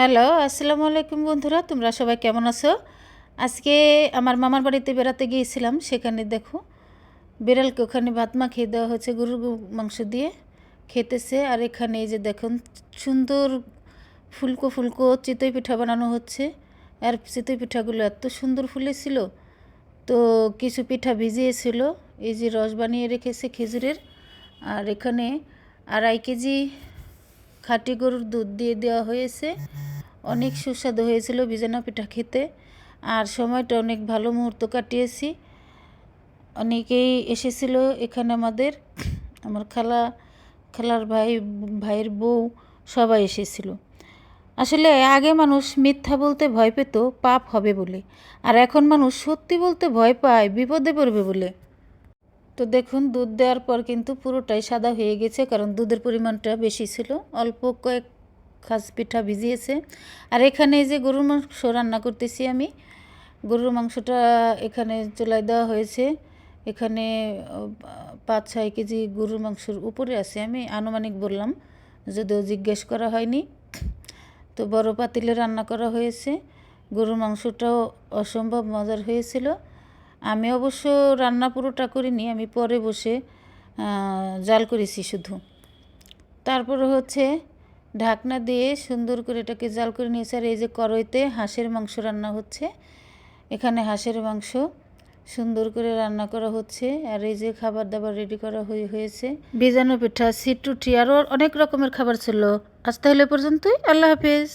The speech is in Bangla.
হ্যালো, আসসালামু আলাইকুম বন্ধুরা, তোমরা সবাই কেমন আছো? আজকে আমার মামার বাড়িতে বেড়াতে গিয়েছিলাম। সেখানে দেখো বিড়ালকে ওখানে ভাত মাখিয়ে দেওয়া হয়েছে গরুর মাংস দিয়ে, খেতেছে। আর এখানে এই যে দেখুন সুন্দর ফুলকো ফুলকো চিতই পিঠা বানানো হচ্ছে। আর চিতই পিঠাগুলো এত সুন্দর ফুলেছিল। তো কিছু পিঠা ভিজিয়েছিল, এই যে রস বানিয়ে রেখেছে খেজুরের। আর এখানে 2.5 কেজি খাঁটি গরুর দুধ দিয়ে দেওয়া হয়েছে। অনেক সুস্বাদু হয়েছিল ভিজানো পিঠা খেতে। আর সময়টা অনেক ভালো মুহূর্ত কাটিয়েছি। অনেকেই এসেছিল এখানে, আমার খালার ভাইয়ের বউ সবাই এসেছিল। আসলে আগে মানুষ মিথ্যা বলতে ভয় পেত পাপ হবে বলে, আর এখন মানুষ সত্যি বলতে ভয় পায় বিপদে পড়বে বলে। তো দেখুন দুধ দেওয়ার পর কিন্তু পুরোটাই সাদা হয়ে গেছে, কারণ দুধের পরিমাণটা বেশি ছিল। অল্প কয়েক খাস পিঠা ভিজিয়েছে। আর এখানে যে গরুর মাংস রান্না করতেছি আমি, গরুর মাংসটা এখানে চুলায় দেওয়া হয়েছে। এখানে 5-6 কেজি গরুর মাংসের উপরে আছে, আমি আনুমানিক বললাম, যদিও জিজ্ঞেস করা হয়নি। তো বড় পাতিলে রান্না করা হয়েছে। গরুর মাংসটাও অসম্ভব মজার হয়েছিল। আমি অবশ্য রান্না পুরোটা করিনি, আমি পরে বসে জাল করেছি শুধু। তারপরে হচ্ছে ঢাকনা দিয়ে সুন্দর করে এটাকে জাল করে নিয়েছে। আর এই যে কড়াইতে হাঁসের মাংস রান্না হচ্ছে। এখানে হাঁসের মাংস সুন্দর করে রান্না করা হচ্ছে। আর এই যে খাবার দাবার রেডি করা হয়েছে, ভিজানো পিঠা, সিটুটি, আরও অনেক রকমের খাবার ছিল। আজ তাহলে পর্যন্তই, আল্লাহ হাফেজ।